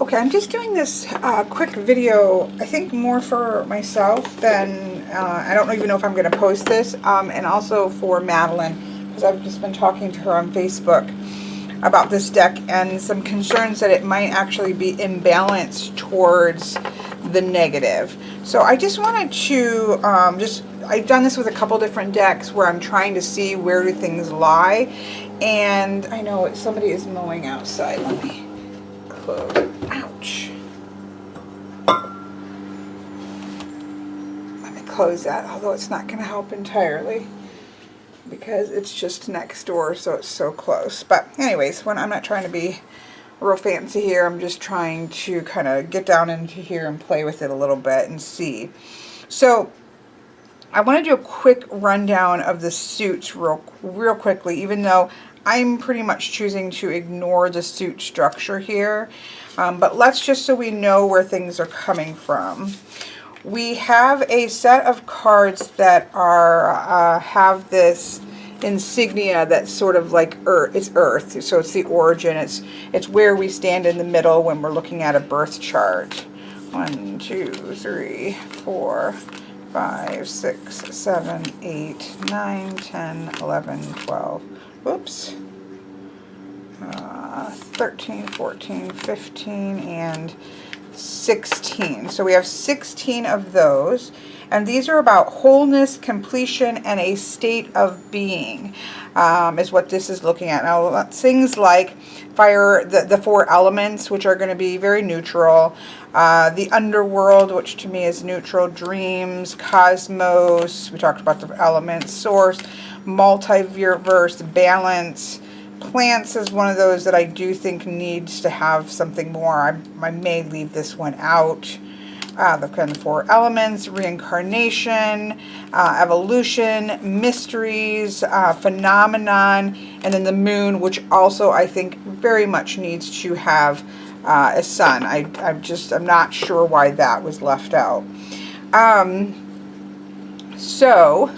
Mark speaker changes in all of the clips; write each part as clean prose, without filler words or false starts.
Speaker 1: Okay, I'm just doing this quick video, I think more for myself than, I don't even know if I'm going to post this, and also for Madeline, because I've just been talking to her on Facebook about this deck and some concerns that it might actually be imbalanced towards the negative. So I just wanted to, I've done this with a couple different decks where I'm trying to see where do things lie, and I know somebody is mowing outside. Let me close it. Ouch. Let me close that, although it's not going to help entirely because it's just next door, so it's so close. But anyways, when I'm not trying to be real fancy here, I'm just trying to kind of get down into here and play with it a little bit and see. So I want to do a quick rundown of the suits real quickly, even though I'm pretty much choosing to ignore the suit structure here. But let's just so we know where things are coming from. We have a set of cards that are have this insignia that's sort of like Earth. It's Earth, so it's the origin. It's where we stand in the middle when we're looking at a birth chart. 1, 2, 3, 4, 5, 6, 7, 8, 9, 10, 11, 12. Whoops. 13, 14, 15, and 16. So we have 16 of those. And these are about wholeness, completion, and a state of being, is what this is looking at. Now, things like fire, the 4 elements, which are going to be very neutral. The underworld, which to me is neutral. Dreams, cosmos, we talked about the elements. Source, multiverse, balance. Plants is one of those that I do think needs to have something more. I may leave this one out. The kind of 4 elements, reincarnation, evolution, mysteries, phenomenon, and then the moon, which also I think very much needs to have a sun. I'm not sure why that was left out. So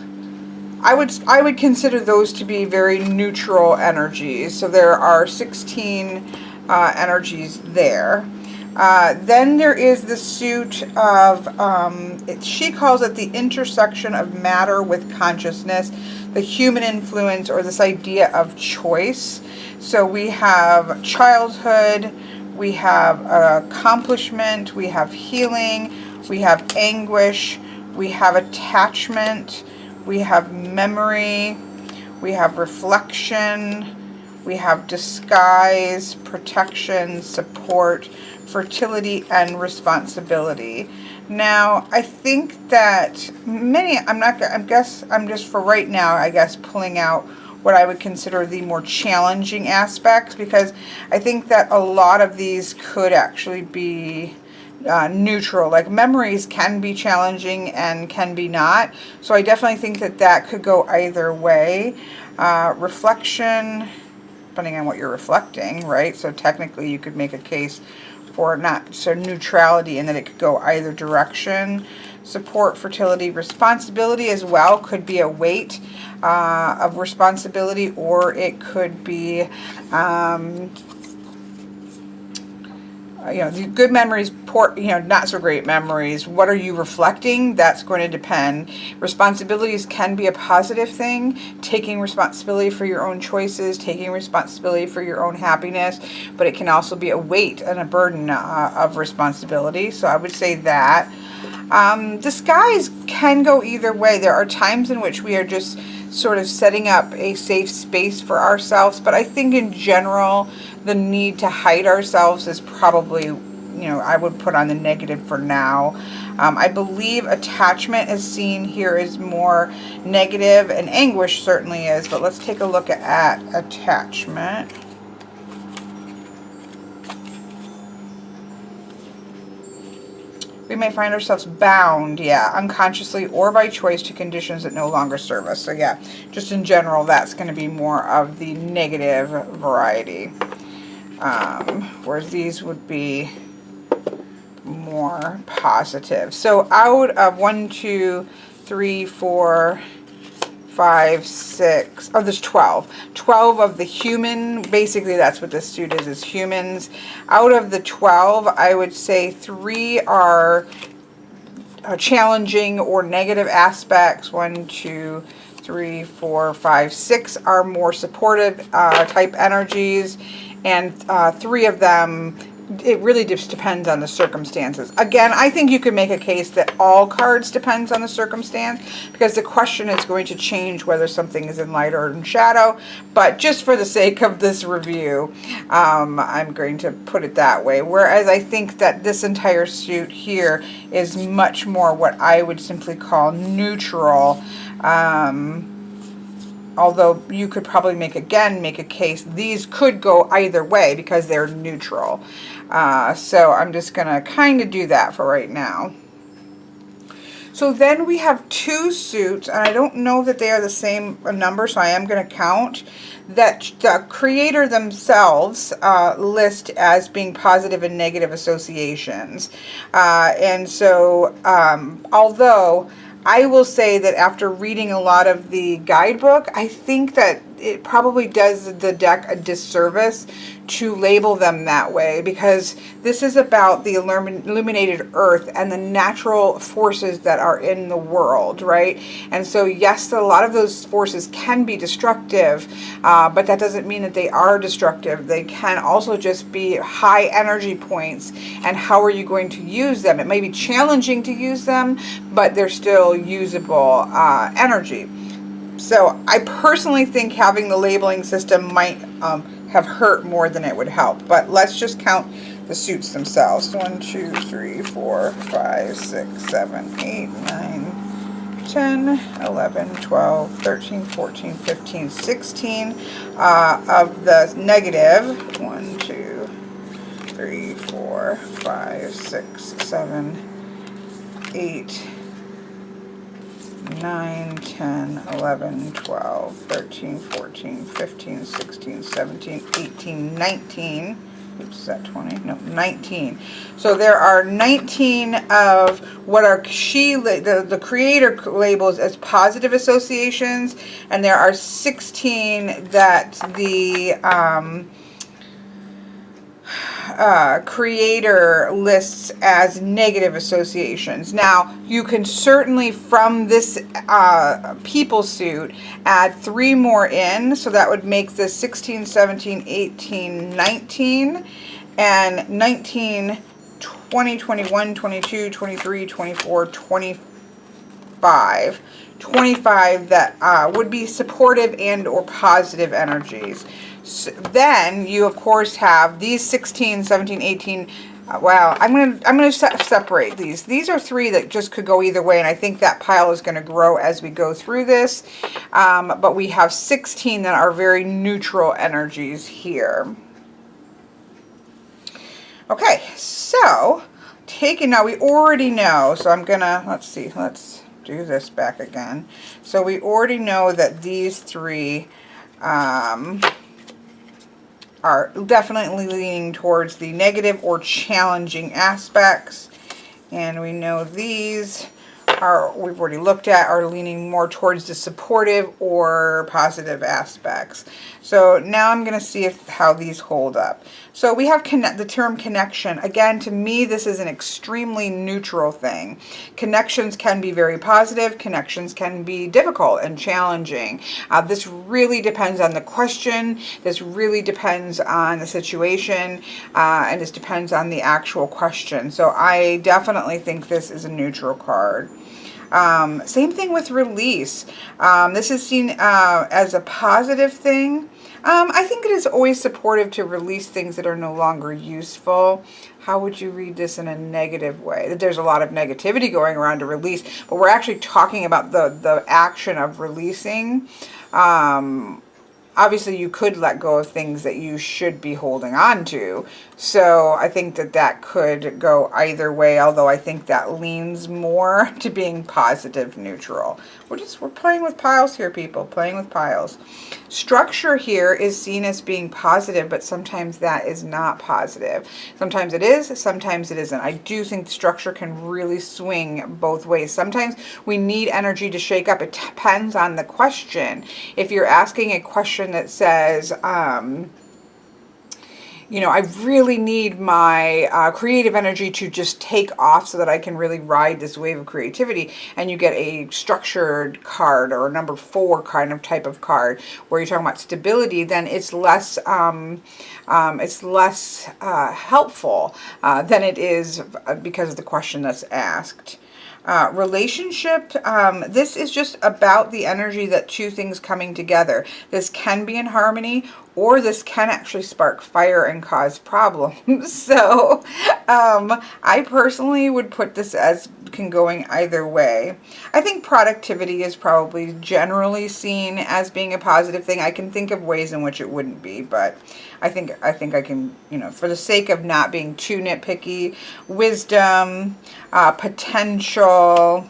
Speaker 1: I would consider those to be very neutral energies. So there are 16 energies there. Then there is the suit of, she calls it the intersection of matter with consciousness, the human influence, or this idea of choice. So we have childhood, we have accomplishment, we have healing, we have anguish, we have attachment, we have memory, we have reflection, we have disguise, protection, support, fertility, and responsibility. Now, I think that I'm just for right now, I guess, pulling out what I would consider the more challenging aspects, because I think that a lot of these could actually be neutral. Like memories can be challenging and can be not. So I definitely think that that could go either way. Reflection, depending on what you're reflecting, right? So technically you could make a case for not so neutrality and that it could go either direction. Support, fertility, responsibility as well could be a weight of responsibility, or it could be the good memories, poor, not so great memories. What are you reflecting? That's going to depend. Responsibilities can be a positive thing, taking responsibility for your own choices, taking responsibility for your own happiness, but it can also be a weight and a burden of responsibility. So I would say that. Disguise can go either way. There are times in which we are just sort of setting up a safe space for ourselves, but I think in general the need to hide ourselves is probably, I would put on the negative for now. I believe attachment is seen here as more negative, and anguish certainly is, but let's take a look at attachment. We may find ourselves bound, unconsciously or by choice, to conditions that no longer serve us. So yeah, just in general, that's going to be more of the negative variety. Whereas these would be more positive. So out of 1, 2, 3, 4, 5, 6, oh, there's 12. 12 of the human, basically that's what this suit is humans. Out of the 12, I would say 3 are challenging or negative aspects. 1, 2, 3, 4, 5, 6 are more supportive type energies, and 3 of them, it really just depends on the circumstances. Again, I think you could make a case that all cards depends on the circumstance, because the question is going to change whether something is in light or in shadow. But just for the sake of this review, I'm going to put it that way. Whereas I think that this entire suit here is much more what I would simply call neutral. Although you could probably make a case these could go either way because they're neutral. So I'm just going to kind of do that for right now. So then we have 2 suits, and I don't know that they are the same number, so I am going to count, that the creator themselves list as being positive and negative associations. And so although I will say that after reading a lot of the guidebook, I think that it probably does the deck a disservice to label them that way, because this is about the illuminated earth and the natural forces that are in the world, right? And so yes, a lot of those forces can be destructive, but that doesn't mean that they are destructive. They can also just be high energy points, and how are you going to use them? It may be challenging to use them, but they're still usable energy. So I personally think having the labeling system might have hurt more than it would help. But let's just count the suits themselves. 1, 2, 3, 4, 5, 6, 7, 8, 9, 10, 11, 12, 13, 14, 15, 16 of the negative. 1, 2, 3, 4, 5, 6, 7, 8, 9, 10, 11, 12, 13, 14, 15, 16, 17, 18, 19. Oops, is that 20? No, 19. So there are 19 of what are the creator labels as positive associations, and there are 16 that the creator lists as negative associations. Now, you can certainly, from this people suit, add 3 more in, so that would make this 16, 17, 18, 19, and 19, 20, 21, 22, 23, 24, 25. 25 that would be supportive and or positive energies. So then you of course have these 16, 17, 18. Well, I'm going to separate these. These are 3 that just could go either way, and I think that pile is going to grow as we go through this. But we have 16 that are very neutral energies here. Okay, so now we already know. So I'm gonna let's do this back again. So we already know that these 3 are definitely leaning towards the negative or challenging aspects. And we know these we've already looked at, are leaning more towards the supportive or positive aspects. So now I'm going to see how these hold up. So we have the term connection. Again, to me, this is an extremely neutral thing. Connections can be very positive. Connections can be difficult and challenging. This really depends on the question. This really depends on the situation. And this depends on the actual question. So I definitely think this is a neutral card. Same thing with release. This is seen as a positive thing. I think it is always supportive to release things that are no longer useful. How would you read this in a negative way? There's a lot of negativity going around to release, but we're actually talking about the action of releasing. obviously you could let go of things that you should be holding on to. So I think that that could go either way, although I think that leans more to being positive neutral. We're playing with piles here, people, playing with piles. Structure here is seen as being positive, but sometimes that is not positive. Sometimes it is, sometimes it isn't. I do think structure can really swing both ways. Sometimes we need energy to shake up. It depends on the question. If you're asking a question that says, you know, I really need my creative energy to just take off so that I can really ride this wave of creativity, and you get a structured card or a number 4 kind of type of card where you're talking about stability, then it's less helpful than it is because of the question that's asked. Relationship, this is just about the energy that two things coming together. This can be in harmony, or this can actually spark fire and cause problems. So I personally would put this as can going either way. I think productivity is probably generally seen as being a positive thing. I can think of ways in which it wouldn't be, but I think I can, you know, for the sake of not being too nitpicky. Wisdom, potential.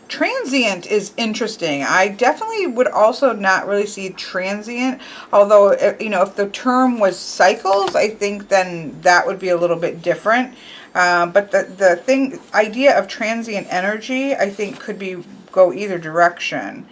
Speaker 1: Transient is interesting. I definitely would also not really see transient, although, you know, if the term was cycles, I think then that would be a little bit different. But the idea of transient energy, I think could go either direction.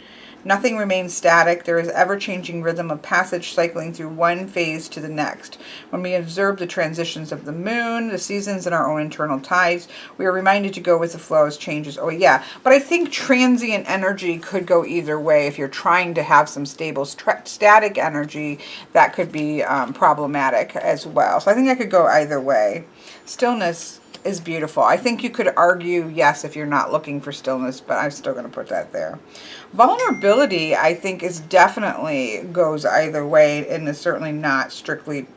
Speaker 1: Nothing remains static. There is ever-changing rhythm of passage cycling through one phase to the next. When we observe the transitions of the moon, the seasons, and our own internal tides, we are reminded to go with the flow as changes. Oh yeah, but I think transient energy could go either way. If you're trying to have some stable static energy, that could be problematic as well. So I think I could go either way. Stillness is beautiful. I think you could argue yes if you're not looking for stillness, but I'm still going to put that there. Vulnerability, I think, is definitely goes either way and is certainly not strictly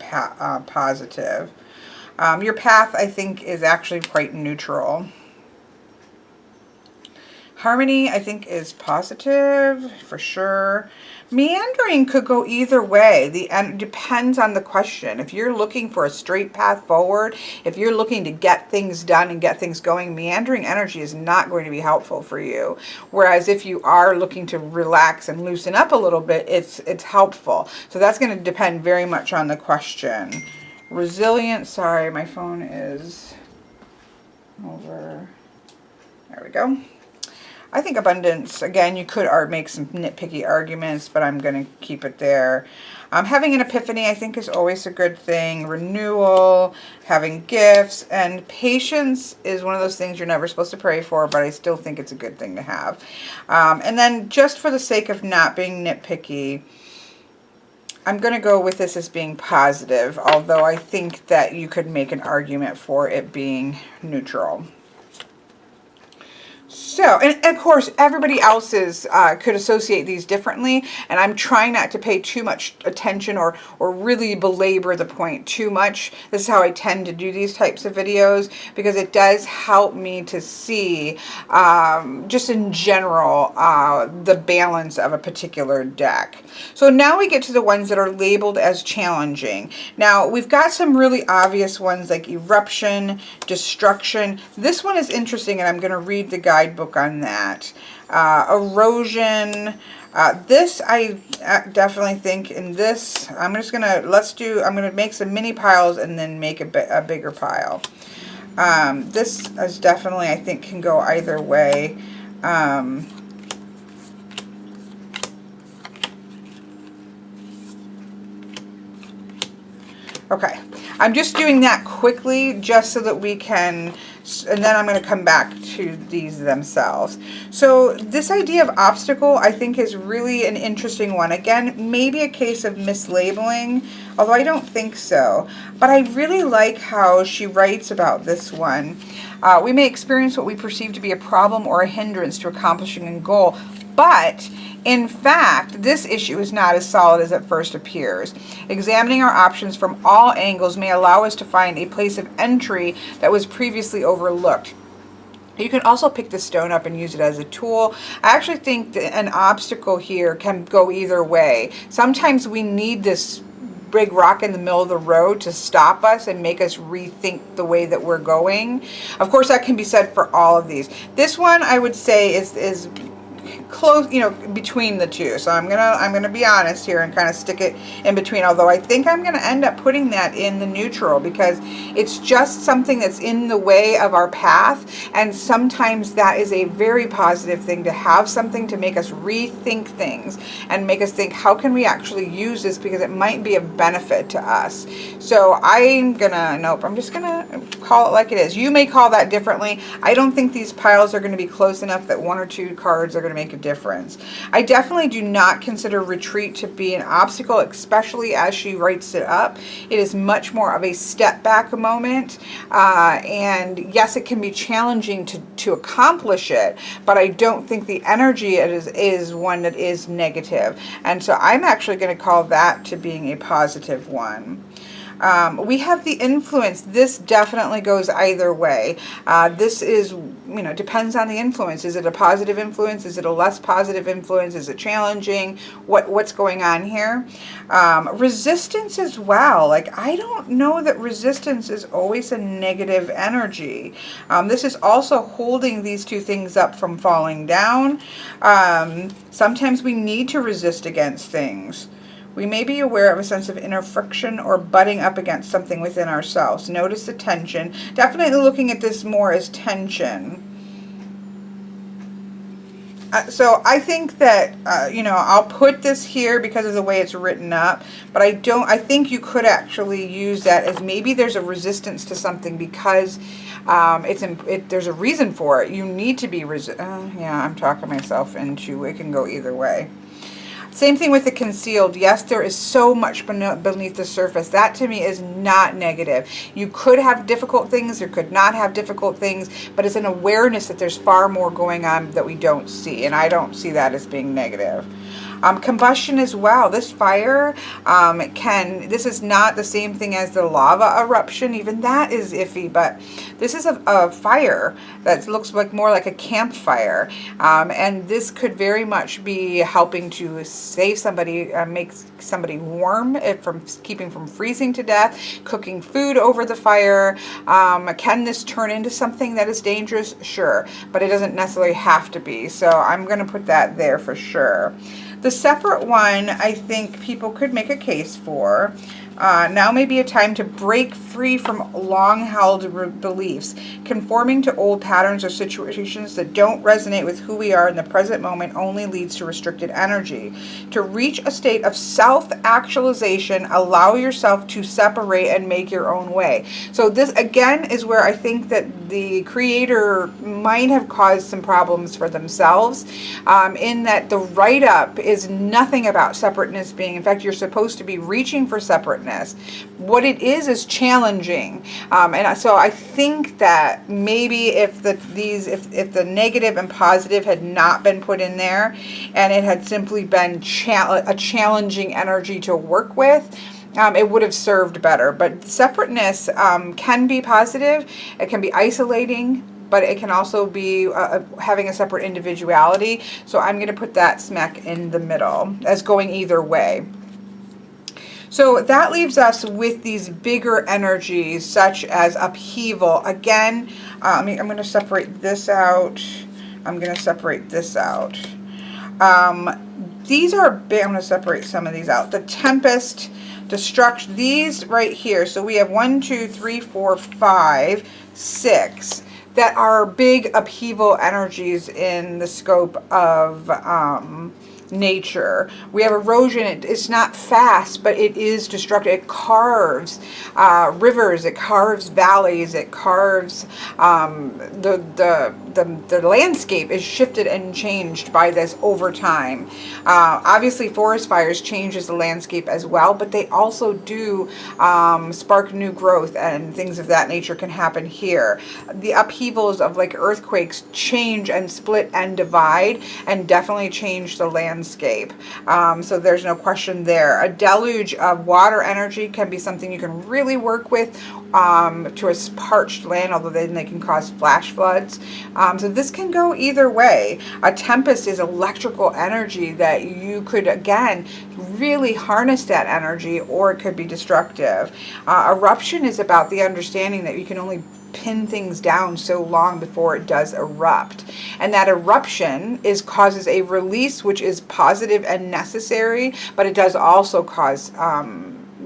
Speaker 1: positive. Your path, I think, is actually quite neutral. Harmony, I think, is positive for sure. Meandering could go either way. Depends on the question. If you're looking for a straight path forward, if you're looking to get things done and get things going, meandering energy is not going to be helpful for you. Whereas if you are looking to relax and loosen up a little bit, it's helpful. So that's going to depend very much on the question. Resilience, sorry, my phone is over. There we go. I think abundance, again, you could make some nitpicky arguments, but I'm going to keep it there. Having an epiphany, I think, is always a good thing. Renewal, having gifts, and patience is one of those things you're never supposed to pray for, but I still think it's a good thing to have. And then just for the sake of not being nitpicky, I'm going to go with this as being positive, although I think that you could make an argument for it being neutral. So, and of course, everybody else's could associate these differently, and I'm trying not to pay too much attention or really belabor the point too much. This is how I tend to do these types of videos, because it does help me to see, just in general, the balance of a particular deck. So now we get to the ones that are labeled as challenging. Now, we've got some really obvious ones like eruption, destruction. This one is interesting, and I'm going to read the guidebook on that. Erosion. This I definitely think in this, I'm going to make some mini piles and then make a bigger pile. This is definitely, I think, can go either way. Okay, I'm just doing that quickly just so that we can, and then I'm going to come back to these themselves. So this idea of obstacle, I think, is really an interesting one. Again, maybe a case of mislabeling, although I don't think so. But I really like how she writes about this one. We may experience what we perceive to be a problem or a hindrance to accomplishing a goal, but in fact, this issue is not as solid as it first appears. Examining our options from all angles may allow us to find a place of entry that was previously overlooked. You can also pick the stone up and use it as a tool. I actually think that an obstacle here can go either way. Sometimes we need this big rock in the middle of the road to stop us and make us rethink the way that we're going. Of course, that can be said for all of these. This one I would say is close, you know, between the two. So I'm gonna be honest here and kind of stick it in between, although I think I'm gonna end up putting that in the neutral because it's just something that's in the way of our path, and sometimes that is a very positive thing, to have something to make us rethink things and make us think, how can we actually use this, because it might be of benefit to us. So I'm just gonna call it like it is. You may call that differently. I don't think these piles are going to be close enough that one or two cards are going to make a difference. I definitely do not consider retreat to be an obstacle, especially as she writes it up. It is much more of a step back moment, and yes, it can be challenging to accomplish it, but I don't think the energy is one that is negative, and so I'm actually going to call that to being a positive one. We have the influence. This definitely goes either way. This is, you know, depends on the influence. Is it a positive influence? Is it a less positive influence? Is it challenging? What's going on here? Resistance as well. Like, I don't know that resistance is always a negative energy. This is also holding these two things up from falling down. Sometimes we need to resist against things. We may be aware of a sense of inner friction or butting up against something within ourselves. Notice the tension. Definitely looking at this more as tension. So I think that, you know, I'll put this here because of the way it's written up, but I think you could actually use that as maybe there's a resistance to something because there's a reason for it. You need to be yeah, I'm talking myself into, it can go either way. Same thing with the concealed. Yes, there is so much beneath the surface. That to me is not negative. You could have difficult things, or could not have difficult things, but it's an awareness that there's far more going on that we don't see, and I don't see that as being negative. Combustion as well. This fire this is not the same thing as the lava eruption. Even that is iffy, but this is a fire that looks like more like a campfire. And this could very much be helping to save somebody, make somebody warm, from keeping from freezing to death, cooking food over the fire. Can this turn into something that is dangerous? Sure, but it doesn't necessarily have to be. So I'm going to put that there for sure. The separate one, I think people could make a case for. Now may be a time to break free from long-held beliefs, conforming to old patterns or situations that don't resonate with who we are in the present moment only leads to restricted energy. To reach a state of self-actualization, allow yourself to separate and make your own way. So this, again, is where I think that the creator might have caused some problems for themselves, in that the write-up is nothing about separateness being, in fact, you're supposed to be reaching for separateness. What it is challenging, and so I think that maybe if the negative and positive had not been put in there, and it had simply been a challenging energy to work with, it would have served better. But separateness can be positive. It can be isolating, but it can also be having a separate individuality. So I'm going to put that smack in the middle as going either way. So that leaves us with these bigger energies, such as upheaval. Again, I'm going to separate this out. I'm going to separate this out. These are big. I'm going to separate some of these out. The tempest, destruction, these right here. So we have 1, 2, 3, 4, 5, 6 that are big upheaval energies in the scope of nature. We have erosion. It's not fast, but it is destructive. It carves rivers, it carves valleys, it carves the landscape is shifted and changed by this over time. Obviously forest fires changes the landscape as well, but they also do spark new growth, and things of that nature can happen here. The upheavals of like earthquakes change and split and divide and definitely change the landscape. landscape. So there's no question there. A deluge of water energy can be something you can really work with to a parched land, although then they can cause flash floods. So this can go either way. A tempest is electrical energy that you could, again, really harness that energy, or it could be destructive. Eruption is about the understanding that you can only pin things down so long before it does erupt, and that eruption causes a release which is positive and necessary, but it does also cause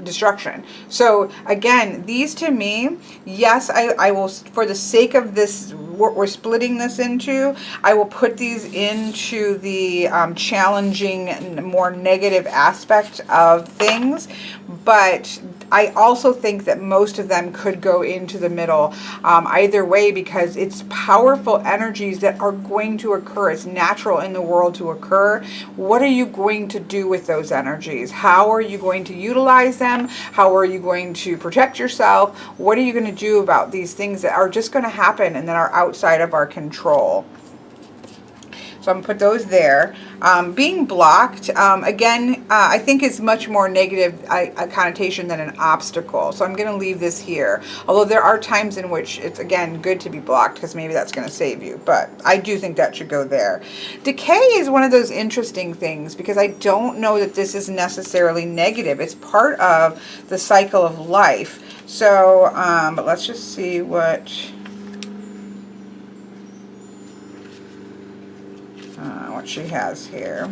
Speaker 1: destruction. So again, these to me, yes, I will, for the sake of this, what we're splitting this into, I will put these into the challenging, more negative aspect of things, but I also think that most of them could go into the middle, either way, because it's powerful energies that are going to occur. It's natural in the world to occur. What are you going to do with those energies? How are you going to utilize them? How are you going to protect yourself? What are you going to do about these things that are just going to happen and that are outside of our control? So I'm going to put those there. Being blocked, again, I think is much more negative a connotation than an obstacle. So I'm going to leave this here. Although there are times in which it's, again, good to be blocked, because maybe that's going to save you. But I do think that should go there. Decay is one of those interesting things, because I don't know that this is necessarily negative. It's part of the cycle of life. So, but let's just see what she has here.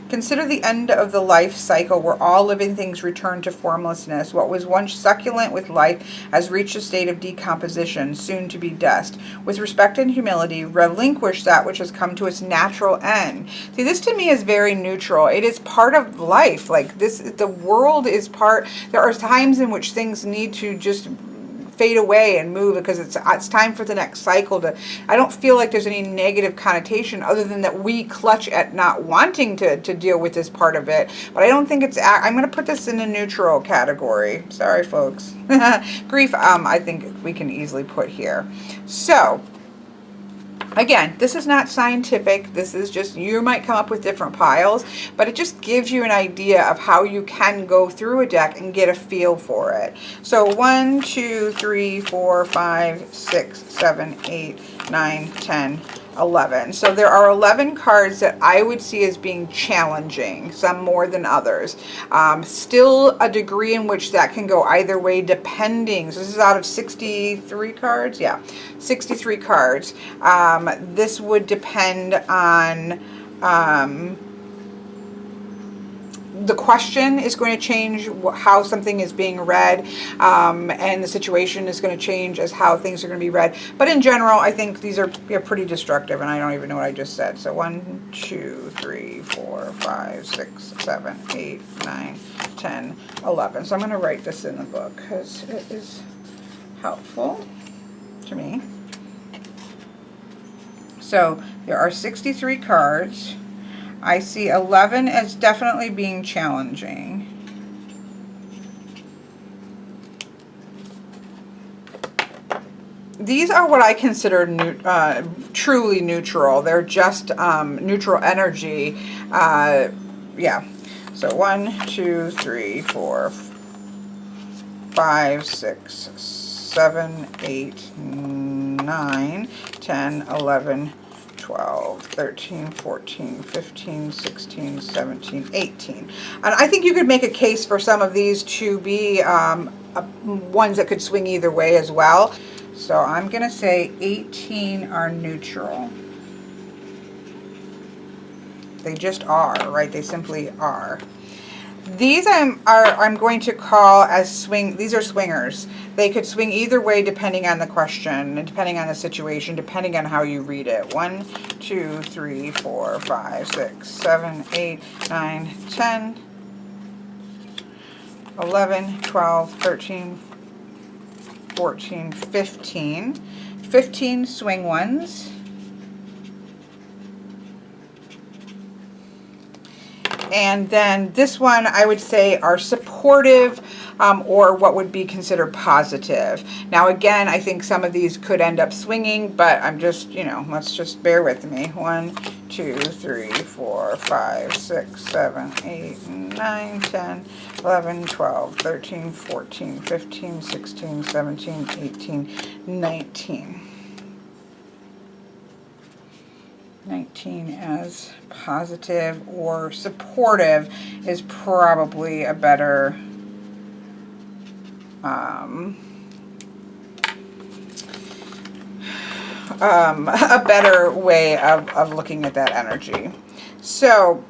Speaker 1: Consider the end of the life cycle where all living things return to formlessness. What was once succulent with life has reached a state of decomposition, soon to be dust. With respect and humility, relinquish that which has come to its natural end. See, this to me is very neutral. It is part of life. Like this, the world is part. There are times in which things need to just fade away and move, because it's time for the next cycle to. I don't feel like there's any negative connotation other than that we clutch at not wanting to deal with this part of it. But I don't think it's. I'm going to put this in a neutral category. Sorry, folks. Grief, I think we can easily put here. So, again, this is not scientific. This is just, you might come up with different piles, but it just gives you an idea of how you can go through a deck and get a feel for it. So 1, 2, 3, 4, 5, 6, 7, 8, 9, 10, 11. So there are 11 cards that I would see as being challenging, some more than others. Still a degree in which that can go either way depending. So this is out of 63 cards. Yeah, 63 cards. This would depend on the question is going to change how something is being read, and the situation is going to change as how things are going to be read. But in general, I think these are pretty destructive, and I don't even know what I just said. So 1, 2, 3, 4, 5, 6, 7, 8, 9, 10, 11. So I'm going to write this in the book because it is helpful to me. So there are 63 cards. I see 11 as definitely being challenging. These are what I consider truly neutral. They're just neutral energy. Yeah. So 1, 2, 3, 4, 5, 6, 7, 8, 9, 10, 11, 12, 13, 14, 15, 16, 17, 18. And I think you could make a case for some of these to be ones that could swing either way as well. So I'm going to say 18 are neutral. They just are, right? They simply are. These I'm going to call as swing. These are swingers. They could swing either way depending on the question, and depending on the situation, depending on how you read it. 1, 2, 3, 4, 5, 6, 7, 8, 9, 10, 11, 12, 13, 14, 15. 15 swing ones. And then this one, I would say, are supportive, or what would be considered positive. Now, again, I think some of these could end up swinging, but I'm just, let's just bear with me. 1, 2, 3, 4, 5, 6, 7, 8, 9, 10, 11, 12, 13, 14, 15, 16, 17, 18, 19. 19 as positive or supportive is probably a better a better way of looking at that energy. So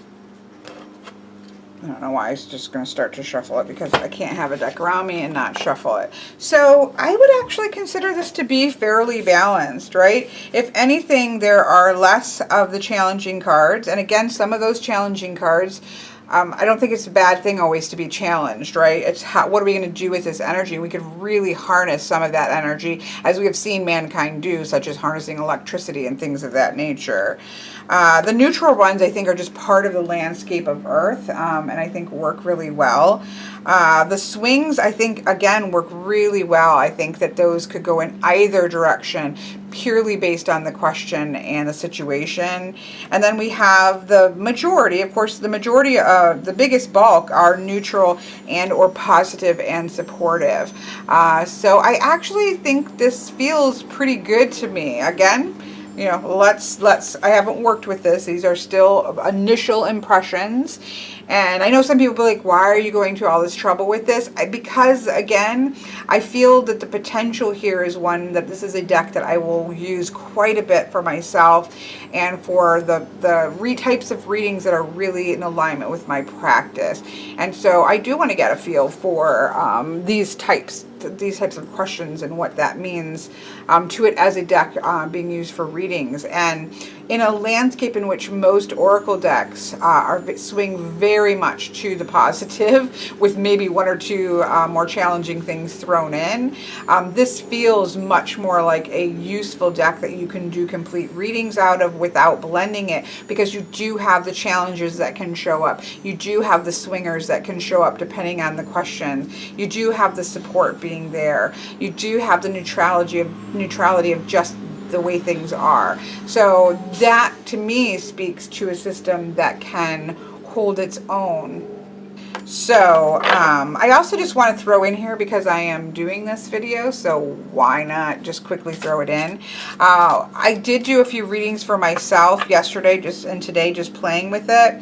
Speaker 1: I don't know why I was just going to start to shuffle it, because I can't have a deck around me and not shuffle it. So I would actually consider this to be fairly balanced, right? If anything, there are less of the challenging cards. And again, some of those challenging cards, I don't think it's a bad thing always to be challenged, right? It's what are we going to do with this energy? We could really harness some of that energy, as we have seen mankind do, such as harnessing electricity and things of that nature. The neutral ones, I think, are just part of the landscape of Earth, and I think work really well. The swings, I think, again, work really well. I think that those could go in either direction, purely based on the question and the situation. And then we have the majority. Of course, the majority, the biggest bulk, are neutral and or positive and supportive. So I actually think this feels pretty good to me. Again, you know, I haven't worked with this. These are still initial impressions. And I know some people will be like, why are you going to all this trouble with this? Because, again, I feel that the potential here is one that this is a deck that I will use quite a bit for myself and for the types of readings that are really in alignment with my practice. And so I do want to get a feel for these types of questions and what that means to it as a deck being used for readings. And in a landscape in which most oracle decks swing very much to the positive, with maybe one or two more challenging things thrown in, this feels much more like a useful deck that you can do complete readings out of without blending it, because you do have the challenges that can show up. You do have the swingers that can show up depending on the question. You do have the support being there. You do have the neutrality of just the way things are. So that, to me, speaks to a system that can hold its own. So I also just want to throw in here, because I am doing this video, so why not just quickly throw it in. I did do a few readings for myself yesterday and today, just playing with it.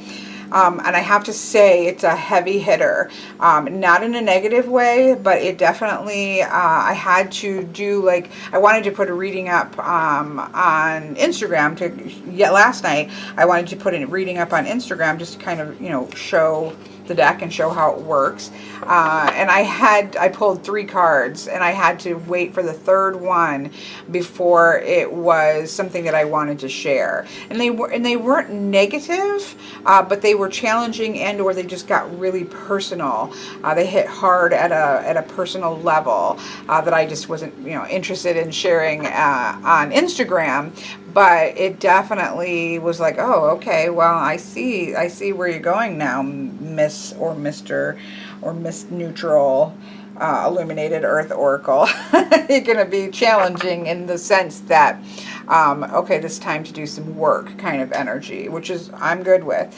Speaker 1: And I have to say, it's a heavy hitter, not in a negative way, but it definitely, I had to do, like, I wanted to put a reading up on Instagram last night. I wanted to put a reading up on Instagram just to kind of, you know, show the deck and show how it works. And I pulled 3 cards, and I had to wait for the third one before it was something that I wanted to share. And they weren't negative, but they were challenging, and or they just got really personal. They hit hard at a personal level that I just wasn't, you know, interested in sharing on Instagram. But it definitely was like, oh, okay, well, I see where you're going now, Miss or Mr. or Miss Neutral Illuminated Earth Oracle. You're going to be challenging in the sense that, okay, this time to do some work kind of energy, which is I'm good with.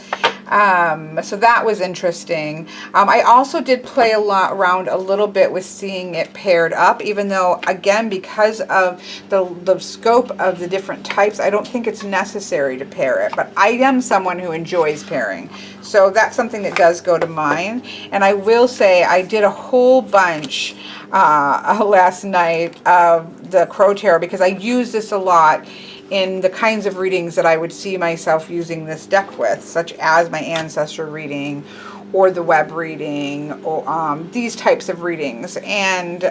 Speaker 1: So that was interesting. I also did play around a little bit with seeing it paired up, even though, again, because of the scope of the different types, I don't think it's necessary to pair it. But I am someone who enjoys pairing. So that's something that does go to mind. And I will say I did a whole bunch last night of the Crow Tarot, because I use this a lot in the kinds of readings that I would see myself using this deck with, such as my ancestor reading or the web reading, or these types of readings. And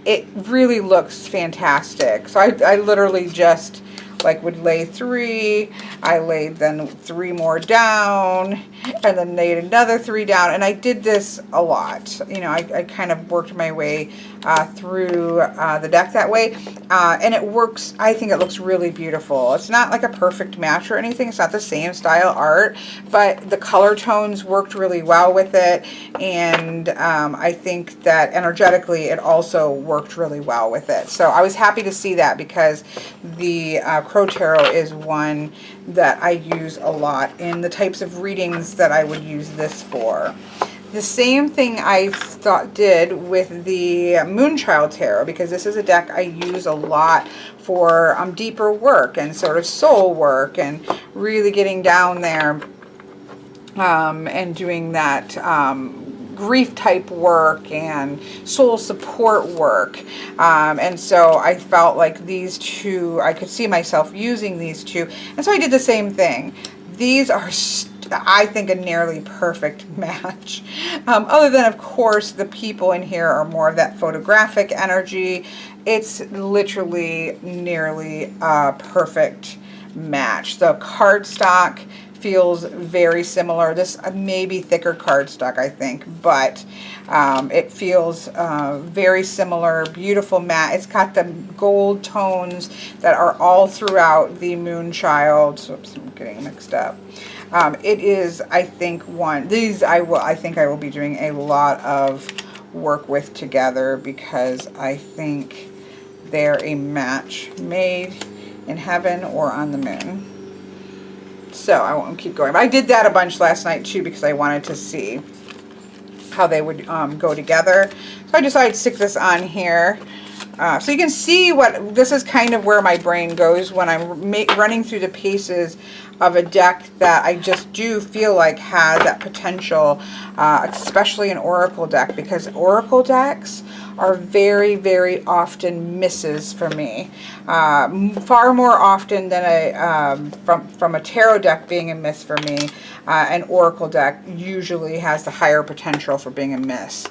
Speaker 1: it really looks fantastic. So I literally just like would lay 3, I laid then 3 more down, and then laid another 3 down, and I did this a lot. You know, I kind of worked my way through the deck that way, and it works. I think it looks really beautiful. It's not like a perfect match or anything. It's not the same style art, but the color tones worked really well with it, and I think that energetically it also worked really well with it. So I was happy to see that, because the Crow Tarot is one that I use a lot in the types of readings that I would use this for. The same thing I did with the Moonchild Tarot, because this is a deck I use a lot for deeper work and sort of soul work and really getting down there and doing that grief type work and soul support work. And so I felt like these two, I could see myself using these two. And so I did the same thing. These are I think a nearly perfect match. Other than, of course, the people in here are more of that photographic energy. It's literally nearly a perfect match. The cardstock feels very similar. This may be thicker cardstock, I think, but it feels very similar. Beautiful matte. It's got the gold tones that are all throughout the Moonchild. Oops, I'm getting mixed up. It is, I think, I think I will be doing a lot of work with together, because I think they're a match made in heaven or on the moon. So I won't keep going. But I did that a bunch last night too, because I wanted to see how they would go together. So I decided to stick this on here. So you can see this is kind of where my brain goes when I'm running through the paces of a deck that I just do feel like has that potential, especially an oracle deck, because oracle decks are very, very often misses for me. Far more often than from a tarot deck being a miss for me. An oracle deck usually has the higher potential for being a miss.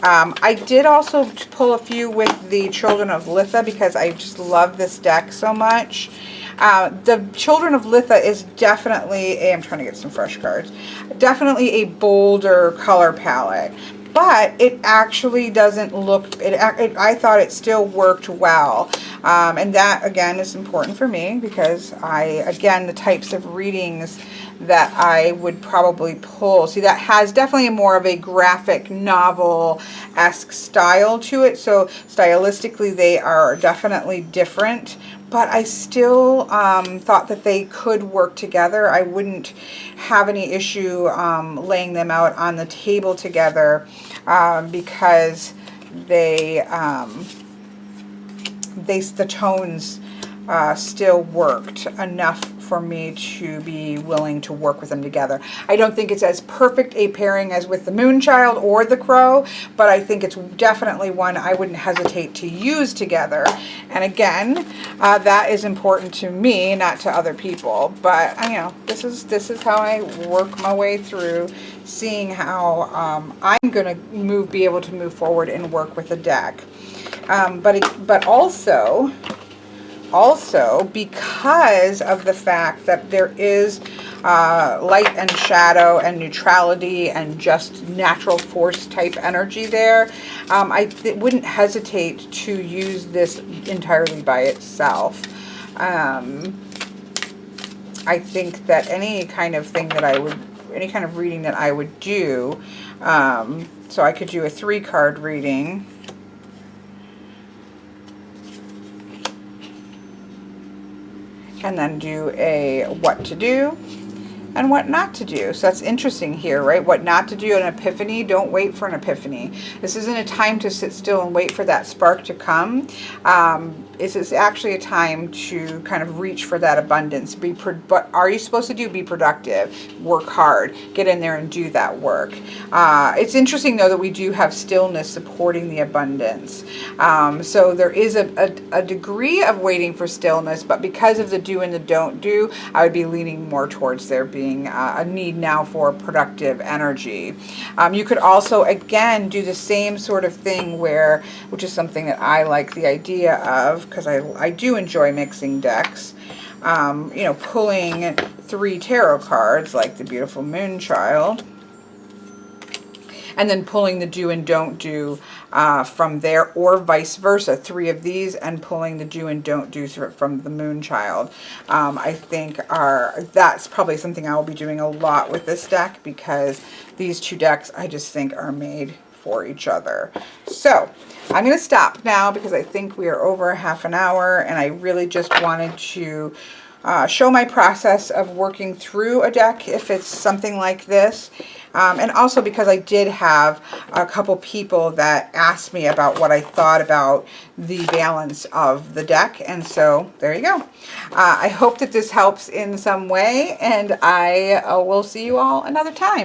Speaker 1: I did also pull a few with the Children of Litha, because I just love this deck so much. The Children of Litha is definitely I'm trying to get some fresh cards, definitely a bolder color palette, but it actually doesn't look, I thought it still worked well. And that, again, is important for me, because again, the types of readings that I would probably pull. See, that has definitely more of a graphic novel-esque style to it. So stylistically, they are definitely different. But I still thought that they could work together. I wouldn't have any issue laying them out on the table together, because the tones still worked enough for me to be willing to work with them together. I don't think it's as perfect a pairing as with the Moonchild or the Crow, but I think it's definitely one I wouldn't hesitate to use together. And again, that is important to me, not to other people. But you know, this is how I work my way through seeing how I'm going to be able to move forward and work with a deck. But also because of the fact that there is light and shadow and neutrality and just natural force type energy there, I wouldn't hesitate to use this entirely by itself. I think that any kind of reading that I would do, so I could do a 3-card reading. And then do a what to do and what not to do. So that's interesting here, right? What not to do, an epiphany. Don't wait for an epiphany. This isn't a time to sit still and wait for that spark to come. This is actually a time to kind of reach for that abundance. But are you supposed to be productive? Work hard. Get in there and do that work. It's interesting, though, that we do have stillness supporting the abundance. So there is a degree of waiting for stillness, but because of the do and the don't do, I would be leaning more towards there being a need now for productive energy. You could also, again, do the same sort of thing which is something that I like the idea of, because I do enjoy mixing decks. You know, pulling 3 tarot cards like the beautiful Moonchild, and then pulling the do and don't do from there, or vice versa, 3 of these and pulling the do and don't do from the Moonchild. I think that's probably something I will be doing a lot with this deck, because these 2 decks I just think are made for each other. So I'm going to stop now because I think we are over half an hour, and I really just wanted to show my process of working through a deck if it's something like this. And also because I did have a couple people that asked me about what I thought about the balance of the deck. And so there you go. I hope that this helps in some way, and I will see you all another time.